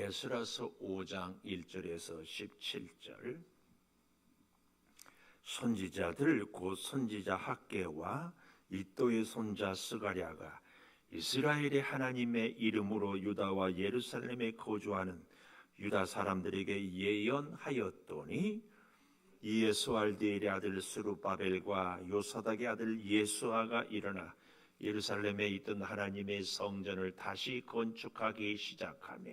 에스라서 5장 1절에서 17절. 선지자들 곧 선지자 학개와 이도의 손자 스가랴가 이스라엘의 하나님의 이름으로 유다와 예루살렘에 거주하는 유다 사람들에게 예언하였더니 이에 스왈디엘의 아들 스룹바벨과 요사닥의 아들 예수아가 일어나 예루살렘에 있던 하나님의 성전을 다시 건축하기 시작하며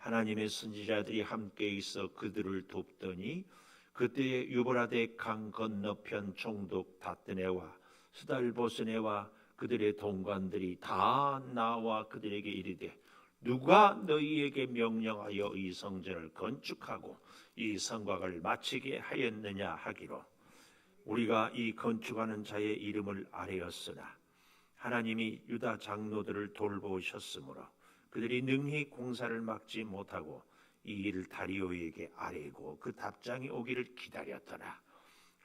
하나님의 선지자들이 함께 있어 그들을 돕더니 그때에 유브라데 강 건너편 총독 다뜨네와 스달보스네와 그들의 동관들이 다 나와 그들에게 이르되 누가 너희에게 명령하여 이 성전을 건축하고 이 성곽을 마치게 하였느냐 하기로 우리가 이 건축하는 자의 이름을 아뢰었으나 하나님이 유다 장로들을 돌보셨으므로 그들이 능히 공사를 막지 못하고 이 일을 다리오에게 아뢰고 그 답장이 오기를 기다렸더라.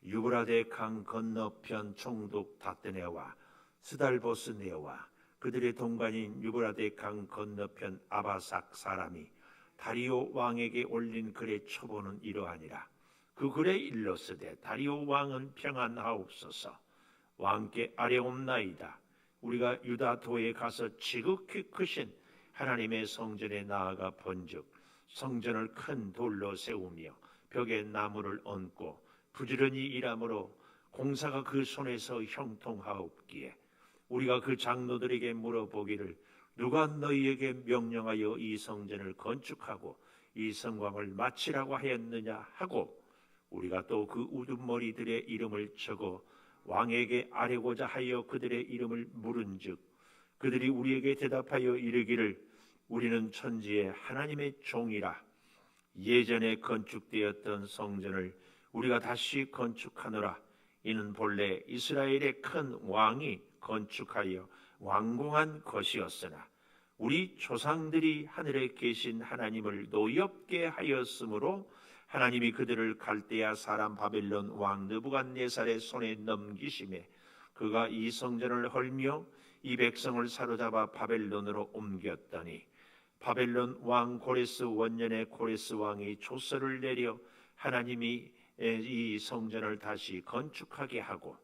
유브라데 강 건너편 총독 다뜨네와 스달보스네와 그들의 동관인 유브라데 강 건너편 아바삭 사람이 다리오 왕에게 올린 글의 초본은 이러하니라. 그 글에 일렀으되 다리오 왕은 평안하옵소서. 왕께 아뢰옵나이다. 우리가 유다도에 가서 지극히 크신 하나님의 성전에 나아가 본즉 성전을 큰 돌로 세우며 벽에 나무를 얹고 부지런히 일함으로 공사가 그 손에서 형통하옵기에 우리가 그 장로들에게 물어보기를 누가 너희에게 명령하여 이 성전을 건축하고 이 성곽을 마치라고 하였느냐 하고 우리가 또 그 우두머리들의 이름을 적어 왕에게 아뢰고자 하여 그들의 이름을 물은즉 그들이 우리에게 대답하여 이르기를 우리는 천지의 하나님의 종이라 예전에 건축되었던 성전을 우리가 다시 건축하노라. 이는 본래 이스라엘의 큰 왕이 건축하여 완공한 것이었으나 우리 조상들이 하늘에 계신 하나님을 노엽게 하였으므로 하나님이 그들을 갈대아 사람 바벨론 왕 느부갓네살의 손에 넘기심에 그가 이 성전을 헐며 이 백성을 사로잡아 바벨론으로 옮겼더니 바벨론 왕 고레스 원년에 고레스 왕이 조서를 내려 하나님이 이 성전을 다시 건축하게 하고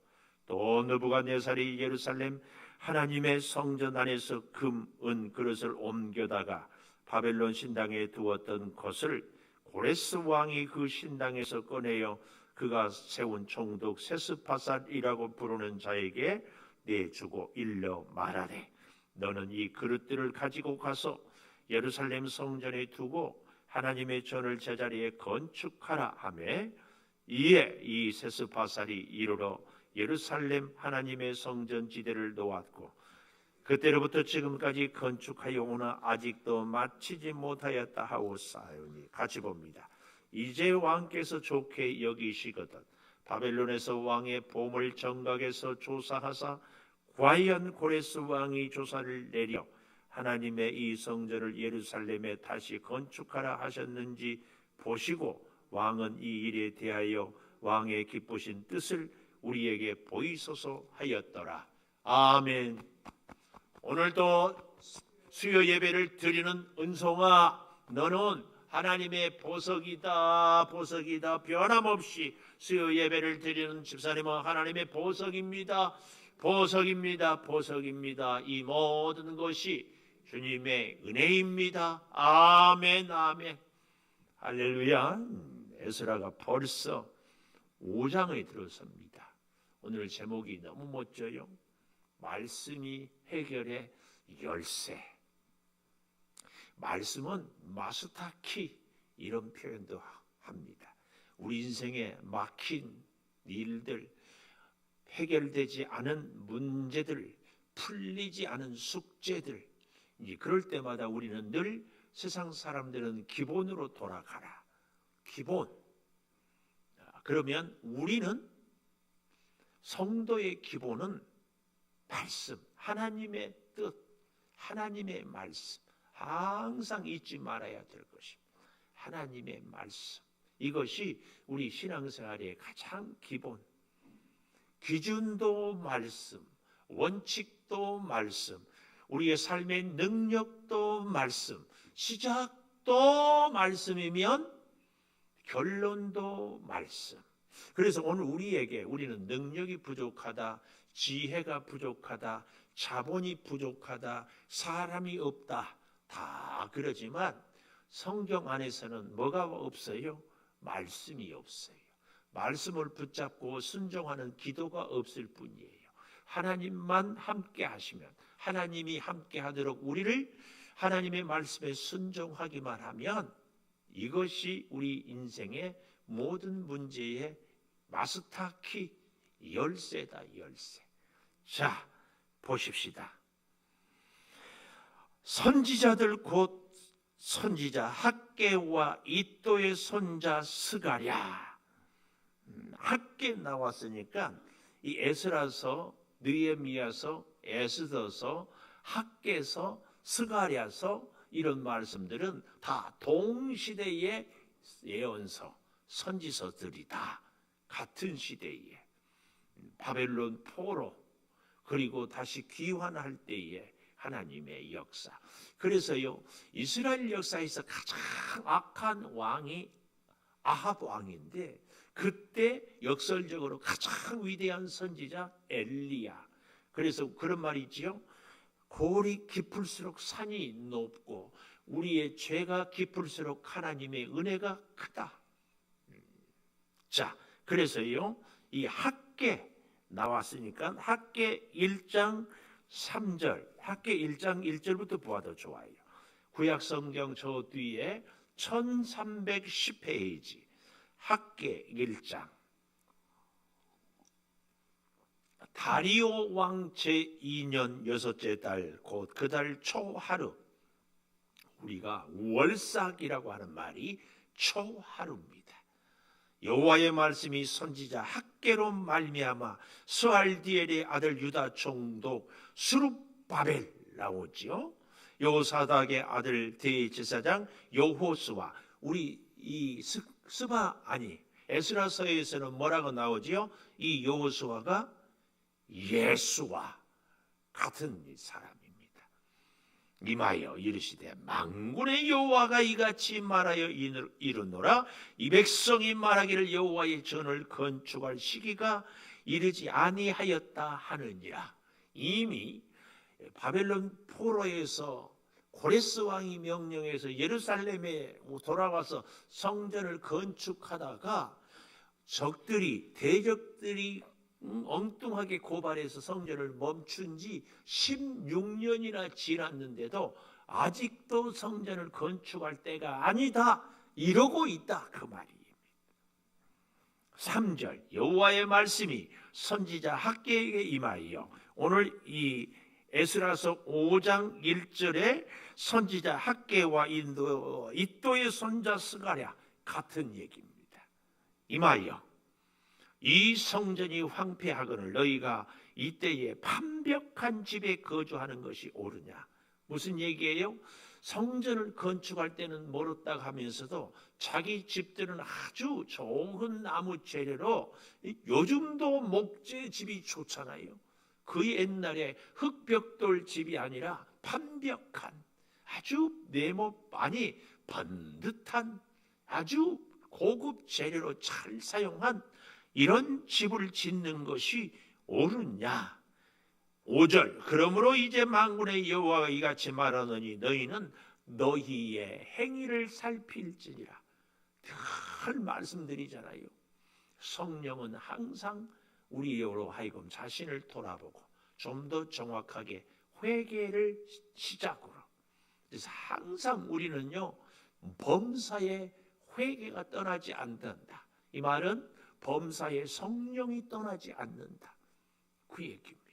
또 느부갓네살이 예루살렘 하나님의 성전 안에서 금, 은 그릇을 옮겨다가 바벨론 신당에 두었던 것을 고레스 왕이 그 신당에서 꺼내어 그가 세운 총독 세스파살이라고 부르는 자에게 내주고 일러 말하되 너는 이 그릇들을 가지고 가서 예루살렘 성전에 두고 하나님의 전을 제자리에 건축하라 하매 이에 이 세스파살이 이르러 예루살렘 하나님의 성전 지대를 놓았고 그때로부터 지금까지 건축하여 오나 아직도 마치지 못하였다 하오사오니 같이 봅니다. 이제 왕께서 좋게 여기시거든 바벨론에서 왕의 보물 정각에서 조사하사 과연 고레스 왕이 조사를 내려 하나님의 이 성전을 예루살렘에 다시 건축하라 하셨는지 보시고 왕은 이 일에 대하여 왕의 기쁘신 뜻을 우리에게 보이소서 하였더라. 아멘. 오늘도 수요 예배를 드리는 은송아, 너는 하나님의 보석이다. 보석이다. 변함없이 수요 예배를 드리는 집사님은 하나님의 보석입니다. 보석입니다. 보석입니다. 이 모든 것이 주님의 은혜입니다. 아멘. 아멘. 할렐루야. 에스라가 벌써 5장에 들어섭니다. 오늘 제목이 너무 멋져요. 말씀이 해결의 열쇠. 말씀은 마스터키 이런 표현도 합니다. 우리 인생에 막힌 일들, 해결되지 않은 문제들, 풀리지 않은 숙제들, 그럴 때마다 우리는 늘 세상 사람들은 기본으로 돌아가라. 기본. 그러면 우리는 성도의 기본은 말씀, 하나님의 뜻, 하나님의 말씀. 항상 잊지 말아야 될 것입니다. 하나님의 말씀. 이것이 우리 신앙생활의 가장 기본. 기준도 말씀, 원칙도 말씀, 우리의 삶의 능력도 말씀, 시작 시작도 말씀이면 결론도 말씀. 그래서 오늘 우리는 능력이 부족하다, 지혜가 부족하다, 자본이 부족하다, 사람이 없다 다 그러지만 성경 안에서는 뭐가 없어요? 말씀이 없어요. 말씀을 붙잡고 순종하는 기도가 없을 뿐이에요. 하나님만 함께 하시면, 하나님이 함께 하도록 우리를 하나님의 말씀에 순종하기만 하면 이것이 우리 인생의 모든 문제의 마스터키 열쇠다, 열쇠. 자, 보십시다. 선지자들 곧 선지자 학개와 이또의 손자 스가랴. 학개 나왔으니까 이 에스라서, 느헤미야서, 에스더서, 학개서, 스가랴서 이런 말씀들은 다 동시대의 예언서, 선지서들이다. 같은 시대에 바벨론 포로 그리고 다시 귀환할 때에 하나님의 역사. 그래서요, 이스라엘 역사에서 가장 악한 왕이 아합 왕인데 그때 역설적으로 가장 위대한 선지자 엘리야. 그래서 그런 말이 있지요. 골이 깊을수록 산이 높고 우리의 죄가 깊을수록 하나님의 은혜가 크다. 자, 그래서요, 이 학개 나왔으니까 학개 1장 3절, 학개 1장 1절부터 보아도 좋아요. 구약성경 저 뒤에 1310페이지 학개 1장. 다리오 왕 제2년 여섯째 달 곧 그 달 초하루, 우리가 월삭이라고 하는 말이 초하루입니다. 여호와의 말씀이 선지자 학개로 말미암아 스알디엘의 아들 유다 총독 스룹바벨 나오지요. 여호사닥의 아들 대제사장 여호수아. 우리 이 에스라서에서는 뭐라고 나오지요? 이 여호수아가 예수와 같은 사람입니다. 임하여 이르시되 만군의 여호와가 이같이 말하여 이르노라. 이 백성이 말하기를 여호와의 전을 건축할 시기가 이르지 아니하였다 하느니라. 이미 바벨론 포로에서 고레스 왕이 명령해서 예루살렘에 돌아와서 성전을 건축하다가 대적들이 엉뚱하게 고발해서 성전을 멈춘 지 16년이나 지났는데도 아직도 성전을 건축할 때가 아니다 이러고 있다 그 말입니다. 3절 여호와의 말씀이 선지자 학개에게 임하여. 오늘 이 에스라서 5장 1절에 선지자 학개와 이또의 손자 스가랴 같은 얘기입니다. 임하여 이 성전이 황폐하거늘 너희가 이때에 판벽한 집에 거주하는 것이 옳으냐. 무슨 얘기예요? 성전을 건축할 때는 멀었다 하면서도 자기 집들은 아주 좋은 나무 재료로, 요즘도 목재 집이 좋잖아요. 그 옛날에 흙벽돌 집이 아니라 판벽한 아주 번듯한 아주 고급 재료로 잘 사용한 이런 집을 짓는 것이 옳으냐. 5절 그러므로 이제 만군의 여호와가 이같이 말하노니 너희는 너희의 행위를 살필지니라. 늘 말씀드리잖아요. 성령은 항상 우리로 하여금 자신을 돌아보고 좀 더 정확하게 회개를 시작으로. 그래서 항상 우리는요 범사의 회개가 떠나지 않는다. 이 말은 범사의 성령이 떠나지 않는다 그 얘기입니다.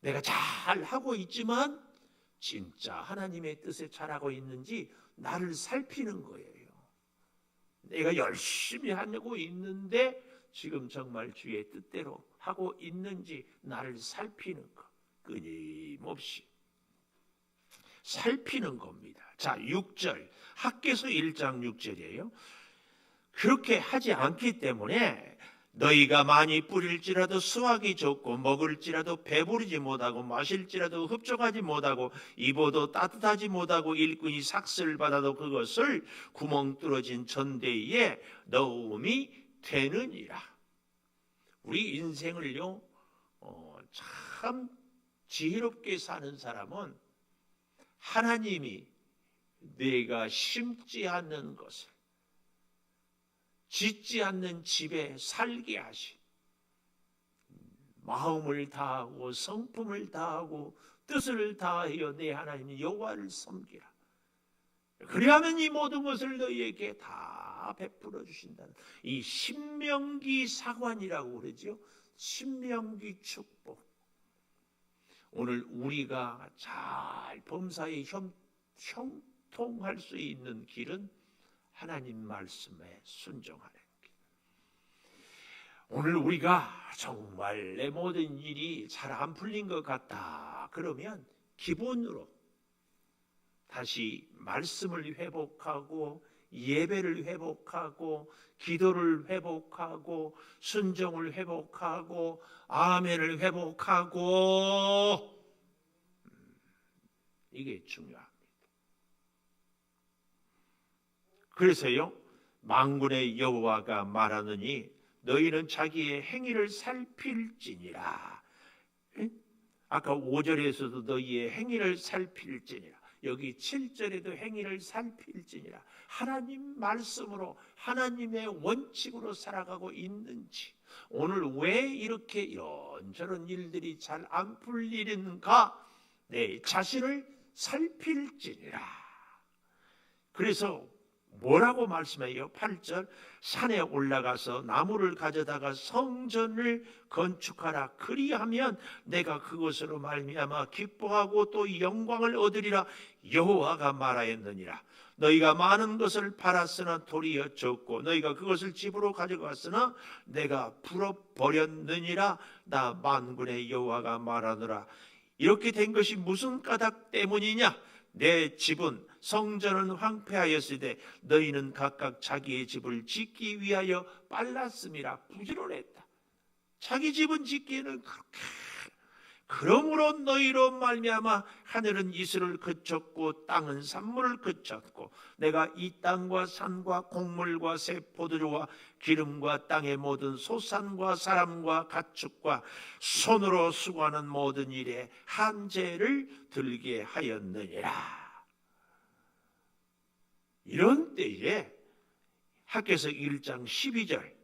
내가 잘하고 있지만 진짜 하나님의 뜻에 잘하고 있는지 나를 살피는 거예요. 내가 열심히 하고 있는데 지금 정말 주의 뜻대로 하고 있는지 나를 살피는 것, 끊임없이 살피는 겁니다. 자, 6절 학개서 1장 6절이에요. 그렇게 하지 않기 때문에 너희가 많이 뿌릴지라도 수확이 적고 먹을지라도 배부르지 못하고 마실지라도 흡족하지 못하고 입어도 따뜻하지 못하고 일꾼이 삭슬 받아도 그것을 구멍 뚫어진 전대에 넣음이 되느니라. 우리 인생을요 참 지혜롭게 사는 사람은 하나님이 내가 심지 않는 것을 짓지 않는 집에 살게 하시, 마음을 다하고 성품을 다하고 뜻을 다하여 내 하나님 여호와를 섬기라. 그리하면 이 모든 것을 너희에게 다 베풀어 주신다는 이 신명기 사관이라고 그러죠. 신명기 축복. 오늘 우리가 잘 범사에 형통할 수 있는 길은 하나님 말씀에 순종하는 길. 오늘 우리가 정말 내 모든 일이 잘 안 풀린 것 같다 그러면 기본으로 다시 말씀을 회복하고 예배를 회복하고 기도를 회복하고 순종을 회복하고 아멘을 회복하고 이게 중요합니다. 그래서요 만군의 여호와가 말하느니 너희는 자기의 행위를 살필지니라. 아까 5절에서도 너희의 행위를 살필지니라. 여기 7절에도 행위를 살필지니라. 하나님 말씀으로 하나님의 원칙으로 살아가고 있는지, 오늘 왜 이렇게 이런저런 일들이 잘 안 풀리는가, 내 자신을 살필지니라. 그래서 뭐라고 말씀해요? 8절 산에 올라가서 나무를 가져다가 성전을 건축하라. 그리하면 내가 그것으로 말미암아 기뻐하고 또 영광을 얻으리라. 여호와가 말하였느니라. 너희가 많은 것을 팔았으나 도리어 적고 너희가 그것을 집으로 가져갔으나 내가 풀어버렸느니라. 나 만군의 여호와가 말하노라. 이렇게 된 것이 무슨 까닭 때문이냐? 내 집은 성전은 황폐하였으되 너희는 각각 자기의 집을 짓기 위하여 빨랐음이라. 부지런했다. 자기 집은 짓기에는 그렇게. 그러므로 너희로 말미암아 하늘은 이슬을 그쳤고 땅은 산물을 그쳤고 내가 이 땅과 산과 곡물과 새 포도주와 기름과 땅의 모든 소산과 사람과 가축과 손으로 수고하는 모든 일에 한재를 들게 하였느니라. 이런 때에 학개서 1장 12절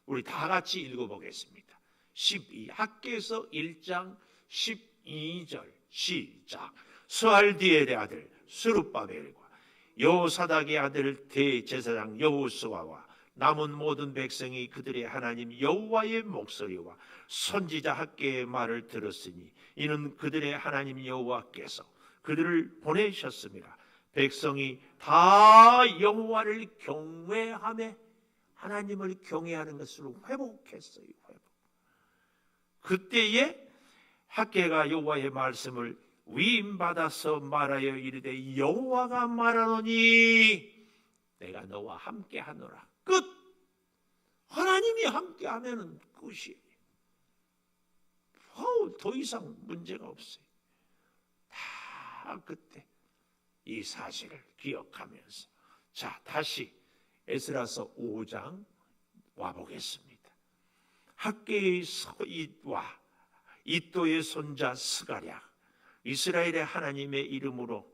우리 다 같이 읽어보겠습니다. 12 학개서 1장 12절 시작. 스알디엘의 아들 스룹바벨과 여호사닥의 아들 대제사장 여호수아와 남은 모든 백성이 그들의 하나님 여호와의 목소리와 선지자 학개의 말을 들었으니 이는 그들의 하나님 여호와께서 그들을 보내셨습니다. 백성이 다 여호와를 경외하며 하나님을 경외하는 것으로 회복했어요. 그때에 학개가 여호와의 말씀을 위임받아서 말하여 이르되 여호와가 말하노니 내가 너와 함께하노라. 끝. 하나님이 함께하면 끝이에요. 더 이상 문제가 없어요. 다 그때 이 사실을 기억하면서 자 다시 에스라서 5장 와보겠습니다. 학개의 서잇와 이또의 손자 스가랴 이스라엘의 하나님의 이름으로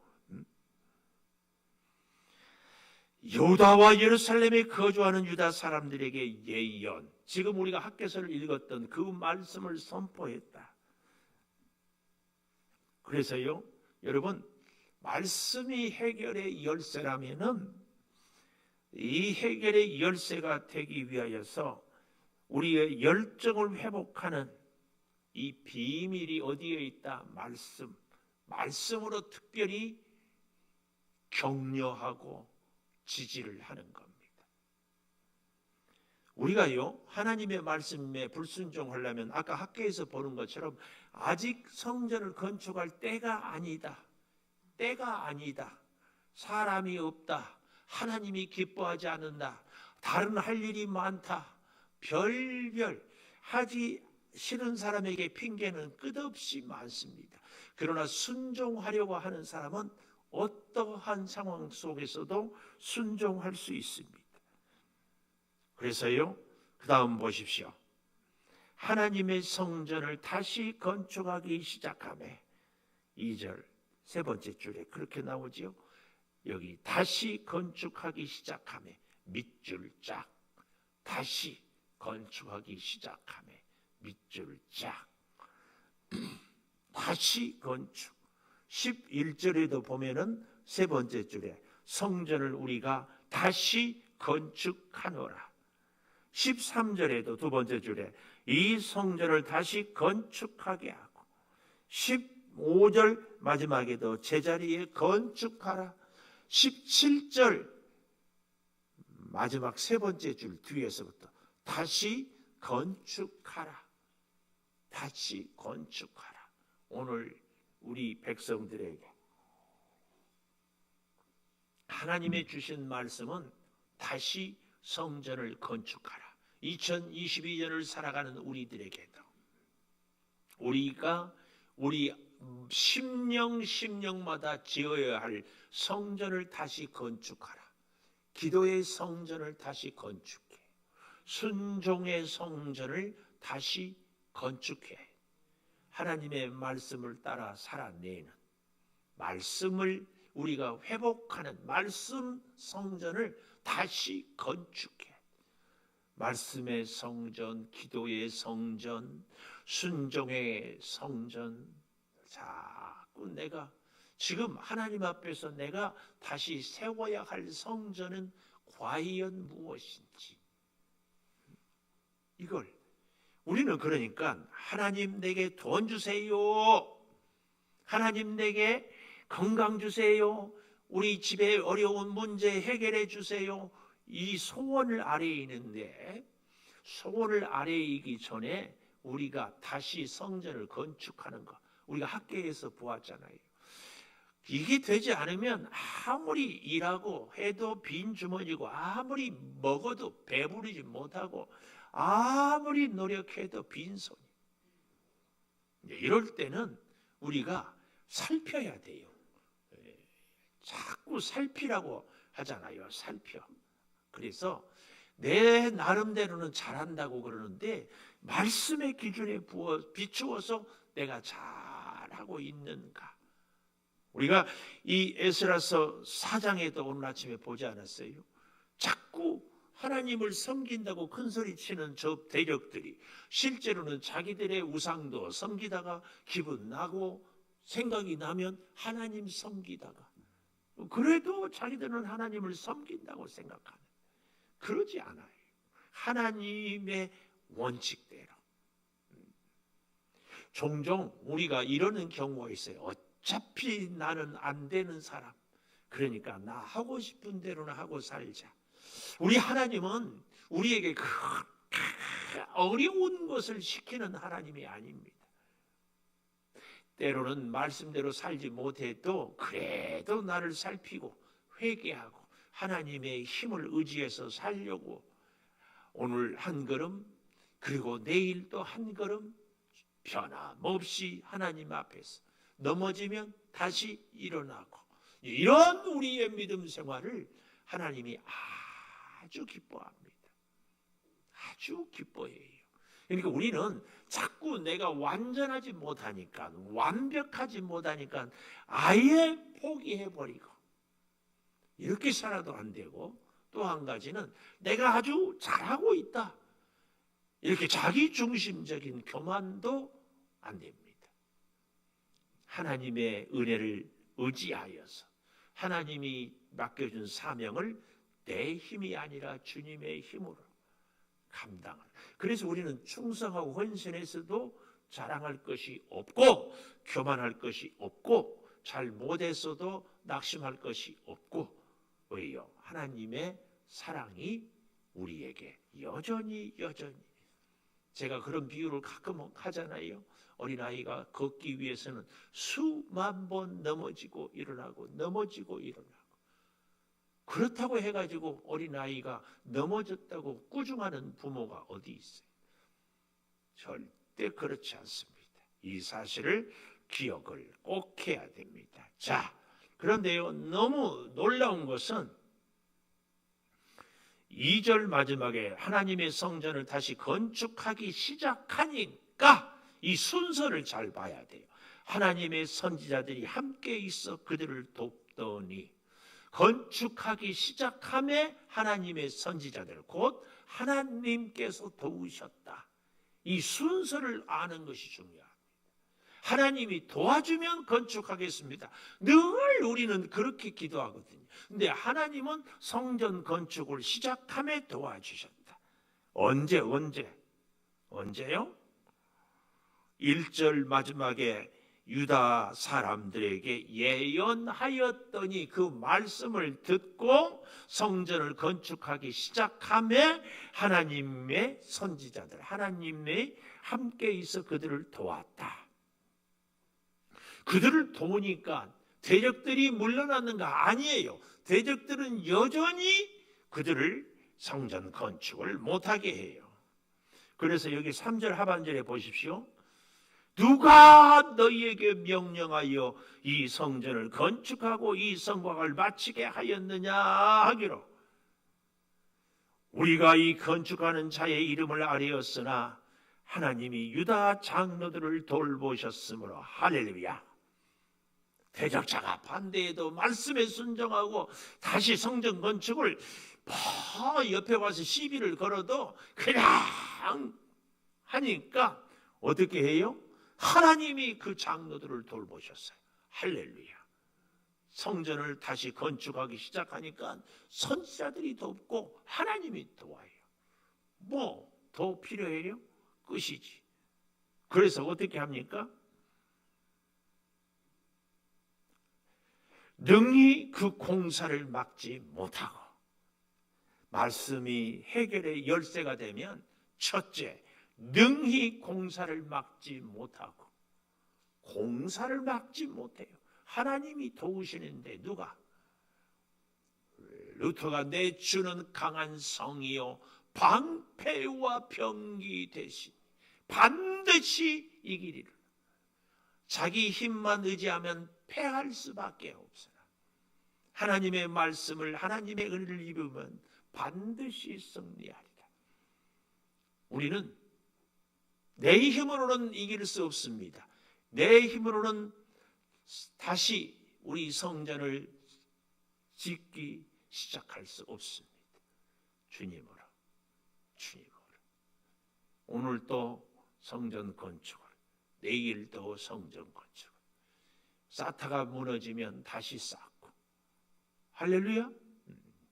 유다와 예루살렘에 거주하는 유다 사람들에게 예언, 지금 우리가 학개서를 읽었던 그 말씀을 선포했다. 그래서요 여러분 말씀이 해결의 열쇠라면은 이 해결의 열쇠가 되기 위하여서 우리의 열정을 회복하는 이 비밀이 어디에 있다? 말씀으로 특별히 격려하고 지지를 하는 겁니다. 우리가요 하나님의 말씀에 불순종하려면 아까 학교에서 보는 것처럼 아직 성전을 건축할 때가 아니다. 때가 아니다. 사람이 없다. 하나님이 기뻐하지 않는다. 다른 할 일이 많다. 별별 하기 싫은 사람에게 핑계는 끝없이 많습니다. 그러나 순종하려고 하는 사람은 어떠한 상황 속에서도 순종할 수 있습니다. 그래서요, 그 다음 보십시오. 하나님의 성전을 다시 건축하기 시작하매 2절 세 번째 줄에 그렇게 나오지요. 여기 다시 건축하기 시작하매 밑줄 짝, 다시 건축하기 시작하매 밑줄 짝, 다시 건축. 11절에도 보면은 세 번째 줄에 성전을 우리가 다시 건축하노라. 13절에도 두 번째 줄에 이 성전을 다시 건축하게 하고, 15절 마지막에도 제자리에 건축하라. 17절 마지막 세 번째 줄 뒤에서부터 다시 건축하라. 다시 건축하라. 오늘 우리 백성들에게 하나님의 주신 말씀은 다시 성전을 건축하라. 2022년을 살아가는 우리들에게도 우리가 우리 심령마다 지어야 할 성전을 다시 건축하라. 기도의 성전을 다시 건축해. 순종의 성전을 다시 건축해. 하나님의 말씀을 따라 살아내는, 말씀을 우리가 회복하는 말씀 성전을 다시 건축해. 말씀의 성전, 기도의 성전, 순종의 성전. 자꾸 내가 지금 하나님 앞에서 내가 다시 세워야 할 성전은 과연 무엇인지, 이걸 우리는 그러니까 하나님 내게 돈 주세요, 하나님 내게 건강 주세요, 우리 집에 어려운 문제 해결해 주세요, 이 소원을 아래에 있는데, 소원을 아래에 있기 전에 우리가 다시 성전을 건축하는 것, 우리가 학교에서 보았잖아요. 이게 되지 않으면 아무리 일하고 해도 빈 주머니고, 아무리 먹어도 배부르지 못하고, 아무리 노력해도 빈손이. 이럴 때는 우리가 살펴야 돼요. 자꾸 살피라고 하잖아요. 살펴. 그래서 내 나름대로는 잘한다고 그러는데 말씀의 기준에 비추어서 내가 잘하고 있는가. 우리가 이 에스라서 4장에도 오늘 아침에 보지 않았어요? 자꾸 하나님을 섬긴다고 큰소리치는 저 대적들이 실제로는 자기들의 우상도 섬기다가 기분 나고 생각이 나면 하나님 섬기다가, 그래도 자기들은 하나님을 섬긴다고 생각하는, 그러지 않아요. 하나님의 원칙대로. 종종 우리가 이러는 경우가 있어요. 어차피 나는 안 되는 사람, 그러니까 나 하고 싶은 대로는 하고 살자. 우리 하나님은 우리에게 어려운 것을 시키는 하나님이 아닙니다. 때로는 말씀대로 살지 못해도 그래도 나를 살피고 회개하고 하나님의 힘을 의지해서 살려고 오늘 한 걸음, 그리고 내일 또 한 걸음 변함없이 하나님 앞에서 넘어지면 다시 일어나고, 이런 우리의 믿음 생활을 하나님이 아주 기뻐합니다. 아주 기뻐해요. 그러니까 우리는 자꾸 내가 완전하지 못하니까, 완벽하지 못하니까 아예 포기해버리고 이렇게 살아도 안 되고, 또 한 가지는 내가 아주 잘하고 있다, 이렇게 자기중심적인 교만도 안 됩니다. 하나님의 은혜를 의지하여서 하나님이 맡겨준 사명을 내 힘이 아니라 주님의 힘으로 감당을. 그래서 우리는 충성하고 헌신해서도 자랑할 것이 없고, 교만할 것이 없고, 잘 못했어도 낙심할 것이 없고, 왜요? 하나님의 사랑이 우리에게 여전히 제가 그런 비유를 가끔 하잖아요. 어린아이가 걷기 위해서는 수만 번 넘어지고 일어나고 넘어지고 일어나고, 그렇다고 해가지고 어린아이가 넘어졌다고 꾸중하는 부모가 어디 있어요? 절대 그렇지 않습니다. 이 사실을 기억을 꼭 해야 됩니다. 자, 그런데요, 너무 놀라운 것은 2절 마지막에 하나님의 성전을 다시 건축하기 시작하니까 이 순서를 잘 봐야 돼요. 하나님의 선지자들이 함께 있어 그들을 돕더니, 건축하기 시작함에 하나님의 선지자들, 곧 하나님께서 도우셨다. 이 순서를 아는 것이 중요합니다. 하나님이 도와주면 건축하겠습니다. 늘 우리는 그렇게 기도하거든요. 근데 하나님은 성전 건축을 시작함에 도와주셨다. 언제요? 1절 마지막에 유다 사람들에게 예언하였더니, 그 말씀을 듣고 성전을 건축하기 시작함에 하나님의 선지자들, 하나님의 함께 있어 그들을 도왔다. 그들을 도우니까 대적들이 물러나는가? 아니에요. 대적들은 여전히 그들을 성전 건축을 못하게 해요. 그래서 여기 3절 하반절에 보십시오. 누가 너희에게 명령하여 이 성전을 건축하고 이 성곽을 마치게 하였느냐 하기로, 우리가 이 건축하는 자의 이름을 아뢰었으나 하나님이 유다 장로들을 돌보셨으므로. 할렐루야. 대적자가 반대해도 말씀에 순종하고 다시 성전 건축을 옆에 와서 시비를 걸어도 그냥 하니까 어떻게 해요? 하나님이 그 장로들을 돌보셨어요. 할렐루야. 성전을 다시 건축하기 시작하니까 선지자들이 돕고 하나님이 도와요. 뭐 더 필요해요? 끝이지. 그래서 어떻게 합니까? 능히 그 공사를 막지 못하고, 말씀이 해결의 열쇠가 되면 첫째, 능히 공사를 막지 못하고, 공사를 막지 못해요. 하나님이 도우시는데 누가? 루터가 내주는 강한 성이요 방패와 병기 대신 반드시 이기리라. 자기 힘만 의지하면 패할 수밖에 없으나 하나님의 말씀을, 하나님의 은혜를 입으면 반드시 승리하리라. 우리는 내 힘으로는 이길 수 없습니다. 내 힘으로는 다시 우리 성전을 짓기 시작할 수 없습니다. 주님으로. 오늘도 성전 건축을, 내일도 성전 건축을. 사타가 무너지면 다시 쌓고. 할렐루야.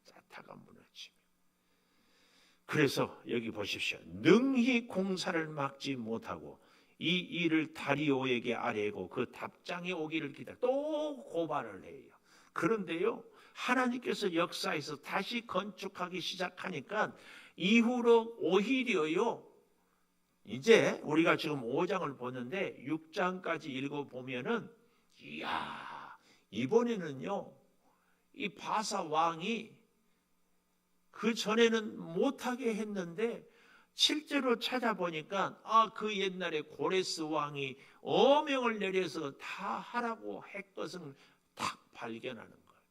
사타가 무너지면. 그래서 여기 보십시오. 능히 공사를 막지 못하고 이 일을 다리오에게 아뢰고 그 답장이 오기를 기다려. 또 고발을 해요. 그런데요, 하나님께서 역사에서 다시 건축하기 시작하니까 이후로 오히려요, 이제 우리가 지금 5장을 보는데 6장까지 읽어보면은, 이야, 이번에는요, 이 바사 왕이 그 전에는 못하게 했는데 실제로 찾아보니까 그 옛날에 고레스 왕이 어명을 내려서 다 하라고 했것을 딱 발견하는 거예요.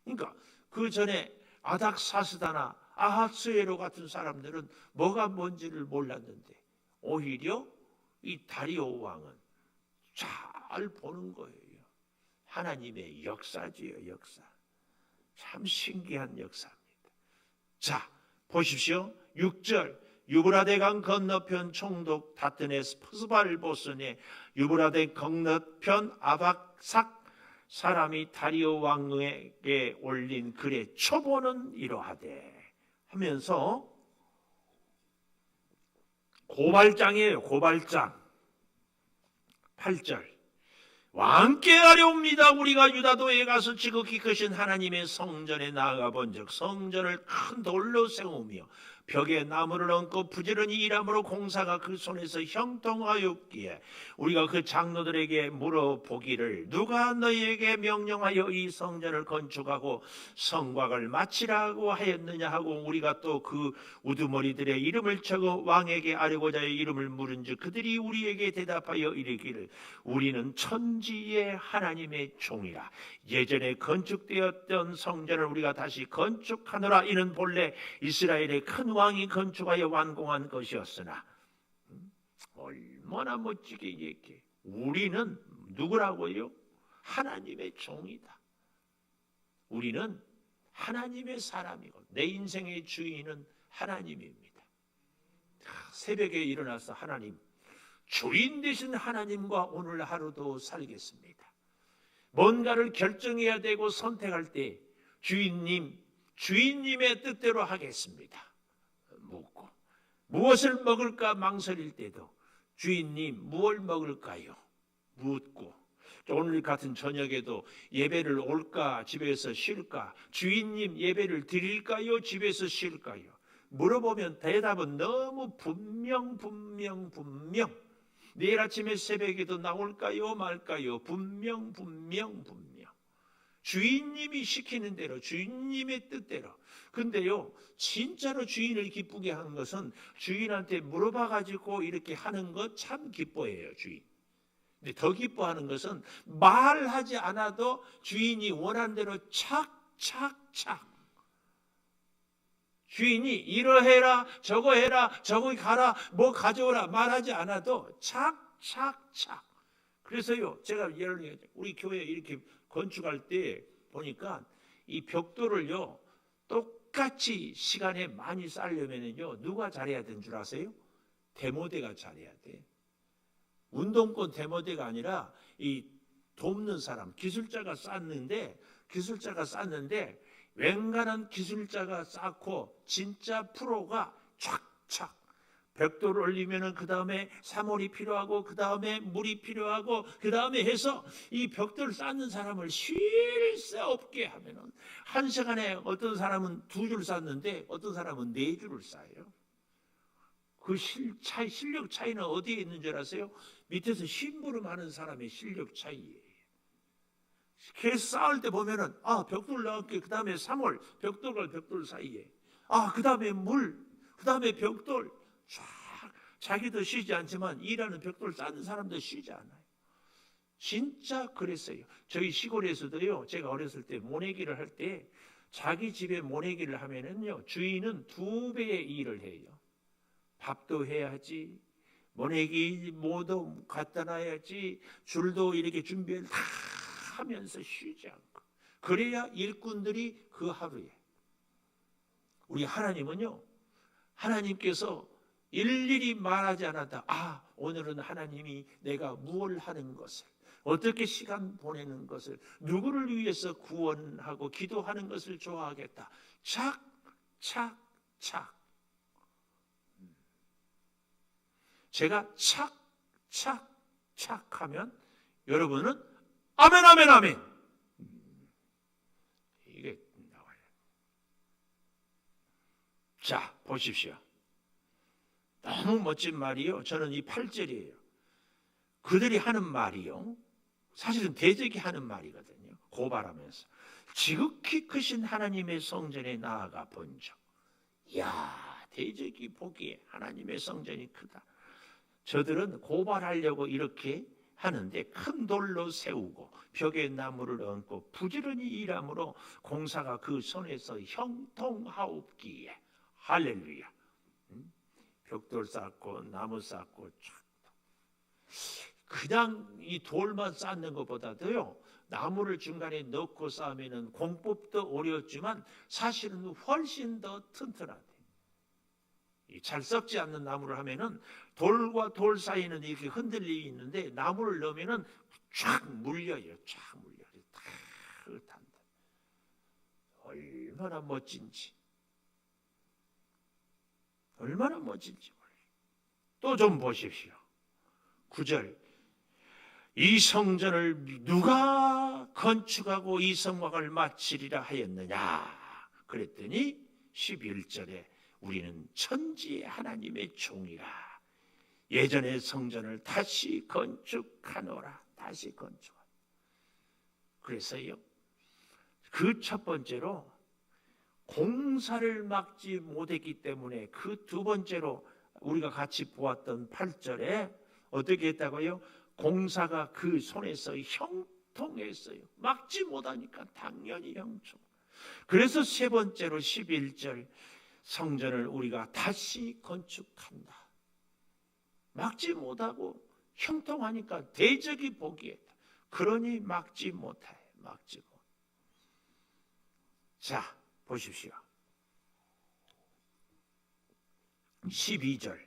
그러니까 그 전에 아닥사스다나 아하스웨로 같은 사람들은 뭐가 뭔지를 몰랐는데 오히려 이 다리오 왕은 잘 보는 거예요. 하나님의 역사지요, 역사. 참 신기한 역사입니다. 자, 보십시오. 6절. 유브라데 강 건너편 총독 다트네스 프스발보스네 유브라데 건너편 아박삭 사람이 다리오 왕에게 올린 글의 초보는 이러하되 하면서 고발장이에요. 고발장. 8절. 왕께 아뢰옵니다. 우리가 유다도에 가서 지극히 크신 하나님의 성전에 나아가 본즉 성전을 큰 돌로 세우며 벽에 나무를 얹고 부지런히 일함으로 공사가 그 손에서 형통하였기에 우리가 그 장로들에게 물어보기를 누가 너희에게 명령하여 이 성전을 건축하고 성곽을 마치라고 하였느냐 하고 우리가 또 그 우두머리들의 이름을 적어 왕에게 아뢰고자 이름을 물은즉 그들이 우리에게 대답하여 이르기를 우리는 천지의 하나님의 종이라. 예전에 건축되었던 성전을 우리가 다시 건축하노라. 이는 본래 이스라엘의 큰 왕이 건축하여 완공한 것이었으나 얼마나 멋지게 얘기해. 우리는 누구라고요? 하나님의 종이다. 우리는 하나님의 사람이고 내 인생의 주인은 하나님입니다. 새벽에 일어나서 하나님, 주인 되신 하나님과 오늘 하루도 살겠습니다. 뭔가를 결정해야 되고 선택할 때 주인님의 뜻대로 하겠습니다. 묻고 무엇을 먹을까 망설일 때도 주인님 무엇을 먹을까요? 묻고 오늘 같은 저녁에도 예배를 올까 집에서 쉴까? 주인님 예배를 드릴까요? 집에서 쉴까요? 물어보면 대답은 너무 분명. 내일 아침에 새벽에도 나올까요 말까요? 분명. 주인님이 시키는 대로 주인님의 뜻대로. 근데요 진짜로 주인을 기쁘게 하는 것은 주인한테 물어봐 가지고 이렇게 하는 것 참 기뻐해요 주인. 근데 더 기뻐하는 것은 말하지 않아도 주인이 원하는 대로 착착착 주인이 이러해라 저거 해라 저기 가라 뭐 가져오라 말하지 않아도 착착착. 그래서요 제가 예를 들어 우리 교회 이렇게 건축할 때 보니까 이 벽돌을요 똑같이 시간에 많이 쌓으려면요 누가 잘해야 되는 줄 아세요? 대모대가 잘해야 돼. 운동권 대모대가 아니라 이 돕는 사람 기술자가 쌓는데 웬간한 기술자가 쌓고 진짜 프로가 촥촥 벽돌을 올리면은 그 다음에 사물이 필요하고 그 다음에 물이 필요하고 그 다음에 해서 이 벽돌을 쌓는 사람을 쉴 새 없게 하면은 한 시간에 어떤 사람은 2줄 쌓는데 어떤 사람은 4줄을 쌓아요. 그 실력 차이는 어디에 있는 줄 아세요? 밑에서 심부름하는 사람의 실력 차이예요. 그래서 쌓을 때 보면은 벽돌 나왔게 그 다음에 사물 벽돌과 벽돌 사이에 그 다음에 물 그 다음에 벽돌 쫙 자기도 쉬지 않지만 일하는 벽돌 쌓는 사람도 쉬지 않아요. 진짜 그랬어요. 저희 시골에서도요 제가 어렸을 때 모내기를 할 때 자기 집에 모내기를 하면은요 주인은 2배의 일을 해요. 밥도 해야지 모내기 뭐도 갖다 놔야지 줄도 이렇게 준비를 다 하면서 쉬지 않고 그래야 일꾼들이 그 하루에. 우리 하나님은요 하나님께서 일일이 말하지 않았다. 오늘은 하나님이 내가 무엇을 하는 것을 어떻게 시간 보내는 것을 누구를 위해서 구원하고 기도하는 것을 좋아하겠다. 착착착 제가 착착착 하면 여러분은 아멘 이게 나와요. 자 보십시오. 너무 멋진 말이요. 저는 이 8절이에요. 그들이 하는 말이요 사실은 대적이 하는 말이거든요. 고발하면서 지극히 크신 하나님의 성전에 나아가 본즉 대적이 보기에 하나님의 성전이 크다. 저들은 고발하려고 이렇게 하는데 큰 돌로 세우고 벽에 나무를 얹고 부지런히 일함으로 공사가 그 손에서 형통하옵기에 할렐루야. 벽돌 쌓고 나무 쌓고 그냥 이 돌만 쌓는 것보다도요 나무를 중간에 넣고 쌓으면 공법도 어려웠지만 사실은 훨씬 더 튼튼하대. 잘 썩지 않는 나무를 하면은 돌과 돌 사이는 이렇게 흔들림이 있는데 나무를 넣으면은 쫙 물려요. 따뜻한데 얼마나 멋진지 또 좀 보십시오. 9절 이 성전을 누가 건축하고 이 성곽을 마치리라 하였느냐 그랬더니 11절에 우리는 천지의 하나님의 종이라 예전의 성전을 다시 건축하노라. 다시 건축. 그래서요, 그 첫 번째로 공사를 막지 못했기 때문에 그 두 번째로 우리가 같이 보았던 8절에 어떻게 했다고요? 공사가 그 손에서 형통했어요. 막지 못하니까 당연히 형통. 그래서 세 번째로 11절 성전을 우리가 다시 건축한다. 막지 못하고 형통하니까 대적이 보기에 그러니 막지 못해. 막지 못. 자, 보십시오. 12절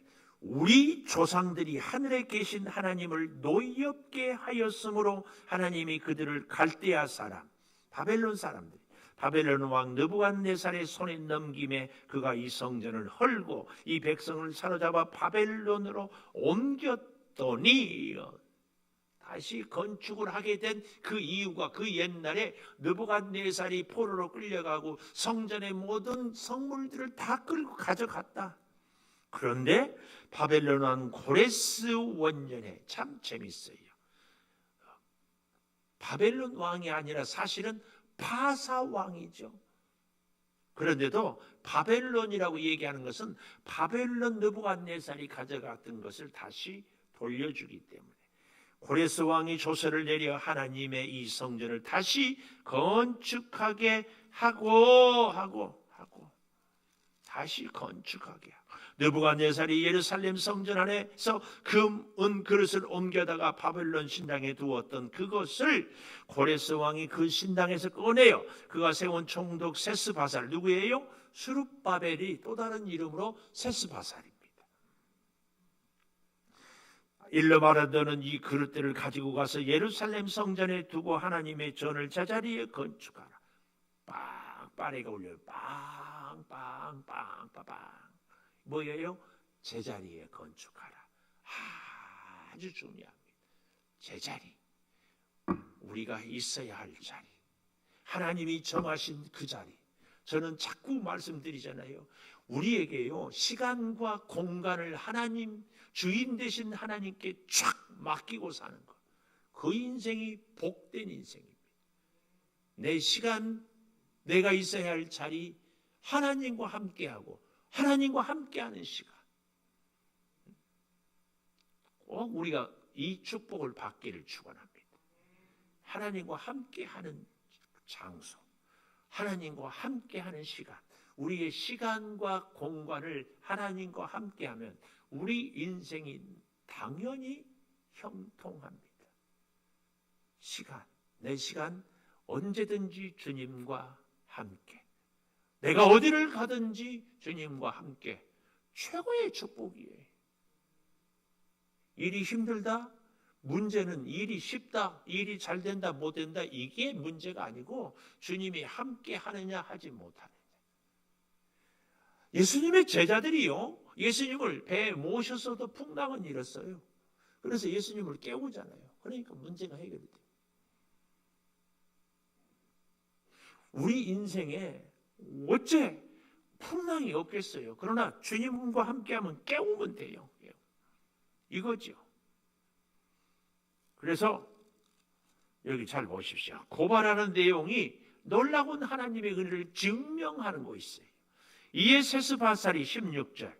우리 조상들이 하늘에 계신 하나님을 노엽게 하였으므로 하나님이 그들을 갈대아 사람, 바벨론 사람들이 바벨론 왕 느부갓네살의 손에 넘김에 그가 이 성전을 헐고 이 백성을 사로잡아 바벨론으로 옮겼더니 다시 건축을 하게 된 그 이유가 그 옛날에 느부갓네살이 포로로 끌려가고 성전의 모든 성물들을 다 끌고 가져갔다. 그런데 바벨론 왕 고레스 원년에 참 재밌어요. 바벨론 왕이 아니라 사실은 바사 왕이죠. 그런데도 바벨론이라고 얘기하는 것은 바벨론 느부갓네살이 가져갔던 것을 다시 돌려주기 때문에 고레스 왕이 조서를 내려 하나님의 이 성전을 다시 건축하게 하고 다시 건축하게 하고 느부갓네살이 예루살렘 성전 안에서 금, 은 그릇을 옮겨다가 바벨론 신당에 두었던 그것을 고레스 왕이 그 신당에서 꺼내요. 그가 세운 총독 세스바살, 누구예요? 수룹바벨이 또 다른 이름으로 세스바살입니다. 일러 말하더는 이 그릇들을 가지고 가서 예루살렘 성전에 두고 하나님의 전을 제자리에 건축하라. 빵빠레가 울려요. 빵빵빵빵빵. 뭐예요? 제자리에 건축하라. 아주 중요합니다. 제자리. 우리가 있어야 할 자리. 하나님이 정하신 그 자리. 저는 자꾸 말씀드리잖아요. 우리에게요, 시간과 공간을 하나님, 주인 되신 하나님께 쫙 맡기고 사는 것. 그 인생이 복된 인생입니다. 내 시간, 내가 있어야 할 자리, 하나님과 함께하고 하나님과 함께하는 시간. 꼭 우리가 이 축복을 받기를 축원합니다. 하나님과 함께하는 장소, 하나님과 함께하는 시간. 우리의 시간과 공간을 하나님과 함께하면 우리 인생이 당연히 형통합니다. 시간, 내 시간 언제든지 주님과 함께. 내가 어디를 가든지 주님과 함께. 최고의 축복이에요. 일이 힘들다? 문제는 일이 쉽다, 일이 잘 된다, 못 된다, 이게 문제가 아니고 주님이 함께 하느냐 하지 못하느냐. 예수님의 제자들이요, 예수님을 배에 모셔서도 풍랑은 일었어요. 그래서 예수님을 깨우잖아요. 그러니까 문제가 해결이 돼요. 우리 인생에 어째 풍랑이 없겠어요. 그러나 주님과 함께하면 깨우면 돼요. 이거죠. 그래서 여기 잘 보십시오. 고발하는 내용이 놀라운 하나님의 은혜를 증명하는 거 있어요. 이에 세스바살이 16절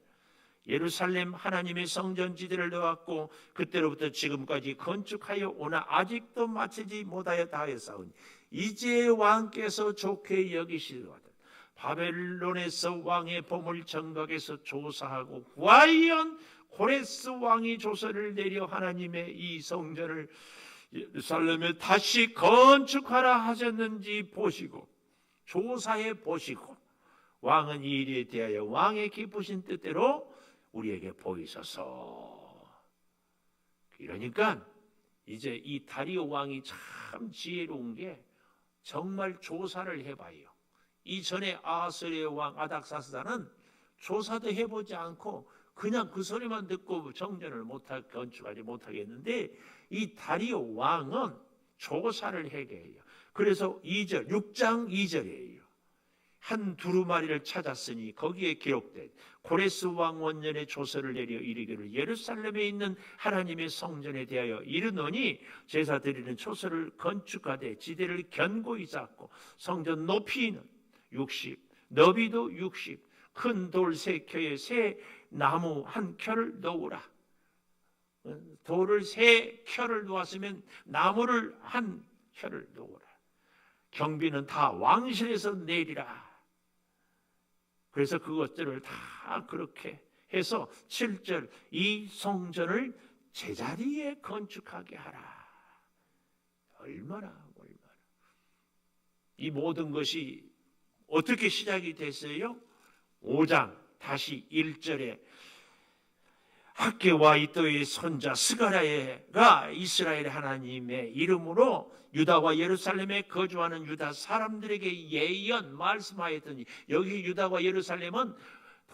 예루살렘 하나님의 성전지대를 놓았고 그때로부터 지금까지 건축하여 오나 아직도 마치지 못하여 다하였사오니 이제 왕께서 좋게 여기시거든 바벨론에서 왕의 보물 정각에서 조사하고 과연 고레스 왕이 조서를 내려 하나님의 이 성전을 예루살렘에 다시 건축하라 하셨는지 보시고 조사해 보시고 왕은 이 일에 대하여 왕의 기쁘신 뜻대로 우리에게 보이소서. 이러니까 이제 이 다리오 왕이 참 지혜로운 게 정말 조사를 해봐요. 이전에 아하스의 왕 아닥사스다는 조사도 해보지 않고 그냥 그 소리만 듣고 정전을 건축하지 못하겠는데 이 다리오 왕은 조사를 하게 해요. 그래서 6장 2절이에요. 한 두루마리를 찾았으니 거기에 기록된 고레스 왕 원년의 조서를 내려 이르기를 예루살렘에 있는 하나님의 성전에 대하여 이르노니 제사 드리는 초소를 건축하되 지대를 견고히 쌓고 성전 높이는 60 너비도 60 큰 돌 3켜에 새 나무 한 켜를 놓으라. 돌을 3켜를 놓았으면 나무를 한 켜를 놓으라. 경비는 다 왕실에서 내리라. 그래서 그것들을 다 그렇게 해서 7절 이 성전을 제자리에 건축하게 하라. 얼마나 이 모든 것이 어떻게 시작이 됐어요? 5장 다시 1절에 학개와 이또의 손자 스가랴가 이스라엘 하나님의 이름으로 유다와 예루살렘에 거주하는 유다 사람들에게 예언 말씀하였더니, 여기 유다와 예루살렘은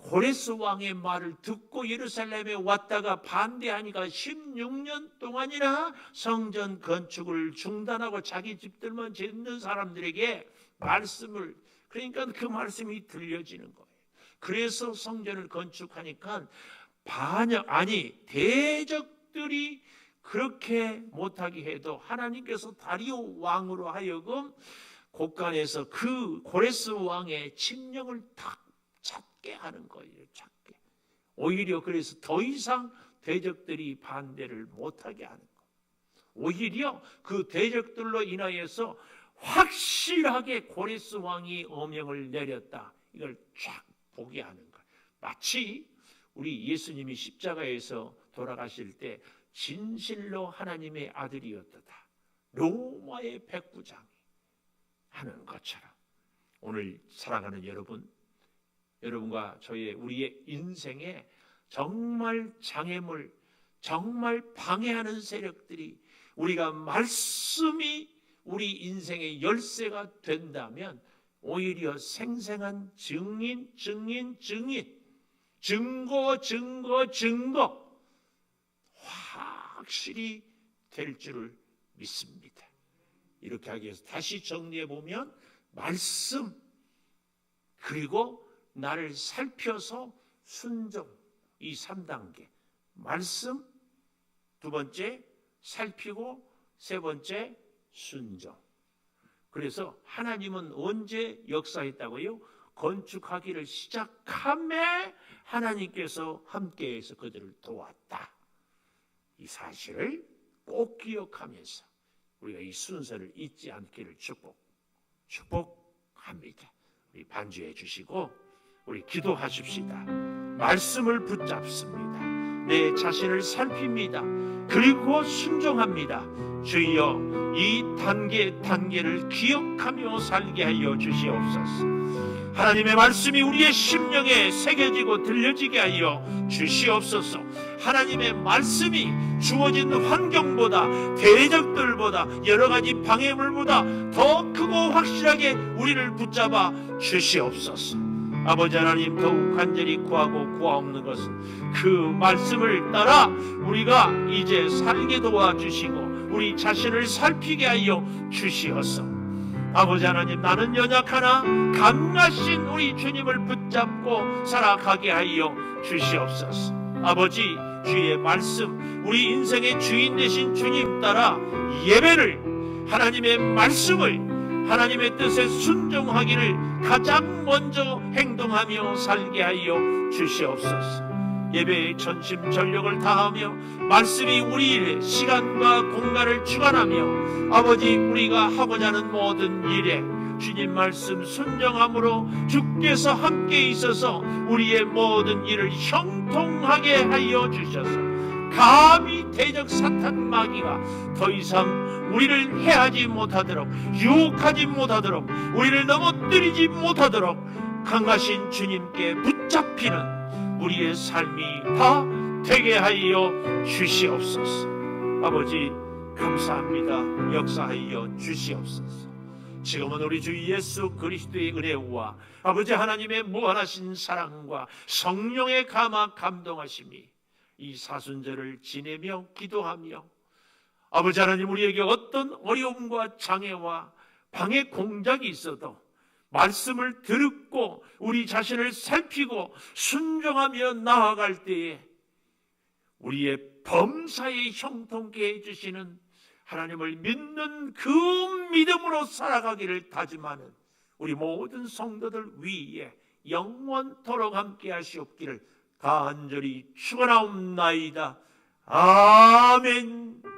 고레스 왕의 말을 듣고 예루살렘에 왔다가 반대하니까 16년 동안이나 성전 건축을 중단하고 자기 집들만 짓는 사람들에게 말씀을, 그러니까 그 말씀이 들려지는 거예요. 그래서 성전을 건축하니까 대적들이 그렇게 못하게 해도 하나님께서 다리오 왕으로 하여금 곳간에서 그 고레스 왕의 칙령을 딱 찾게 하는 거예요. 찾게. 오히려 그래서 더 이상 대적들이 반대를 못하게 하는 거예요. 오히려 그 대적들로 인하여서 확실하게 고레스 왕이 어명을 내렸다, 이걸 쫙 보게 하는 거예요. 마치 우리 예수님이 십자가에서 돌아가실 때 진실로 하나님의 아들이었다, 로마의 백부장이 하는 것처럼 오늘 사랑하는 여러분과 우리의 인생에 정말 장애물, 정말 방해하는 세력들이, 우리가 말씀이 우리 인생의 열쇠가 된다면 오히려 생생한 증거 확실히 될 줄을 믿습니다. 이렇게 하기 위해서 다시 정리해 보면, 말씀, 그리고 나를 살펴서 순종, 이 3단계. 말씀, 두 번째 살피고, 세 번째 순종. 그래서 하나님은 언제 역사했다고요? 건축하기를 시작함에 하나님께서 함께해서 그들을 도왔다. 이 사실을 꼭 기억하면서 우리가 이 순서를 잊지 않기를 축복합니다. 우리 반주해 주시고 우리 기도하십시다. 말씀을 붙잡습니다. 내 자신을 살핍니다. 그리고 순종합니다. 주여, 이 단계를 기억하며 살게 하여 주시옵소서. 하나님의 말씀이 우리의 심령에 새겨지고 들려지게 하여 주시옵소서. 하나님의 말씀이 주어진 환경보다, 대적들보다, 여러 가지 방해물보다 더 크고 확실하게 우리를 붙잡아 주시옵소서. 아버지 하나님, 더욱 간절히 구하고 구하옵는 것은 그 말씀을 따라 우리가 이제 살게 도와주시고 우리 자신을 살피게 하여 주시옵소서. 아버지 하나님, 나는 연약하나 강하신 우리 주님을 붙잡고 살아가게 하여 주시옵소서. 아버지, 주의 말씀, 우리 인생의 주인 되신 주님 따라 예배를, 하나님의 말씀을, 하나님의 뜻에 순종하기를 가장 먼저 행동하며 살게 하여 주시옵소서. 예배에 전심전력을 다하며 말씀이 우리의 시간과 공간을 주관하며 아버지, 우리가 하고자 하는 모든 일에 주님 말씀 순종함으로 주께서 함께 있어서 우리의 모든 일을 형통하게 하여 주셔서 감히 대적 사탄 마귀가 더 이상 우리를 해하지 못하도록, 유혹하지 못하도록, 우리를 넘어뜨리지 못하도록 강하신 주님께 붙잡히는 우리의 삶이 다 되게 하여 주시옵소서. 아버지, 감사합니다. 역사하여 주시옵소서. 지금은 우리 주 예수 그리스도의 은혜와 아버지 하나님의 무한하신 사랑과 성령의 감동하심이 이 사순절을 지내며 기도하며 아버지 하나님, 우리에게 어떤 어려움과 장애와 방해 공작이 있어도 말씀을 듣고 우리 자신을 살피고 순종하며 나아갈 때에 우리의 범사에 형통케 해주시는 하나님을 믿는 그 믿음으로 살아가기를 다짐하는 우리 모든 성도들 위에 영원토록 함께 하시옵기를 간절히 축원하옵나이다. 아멘.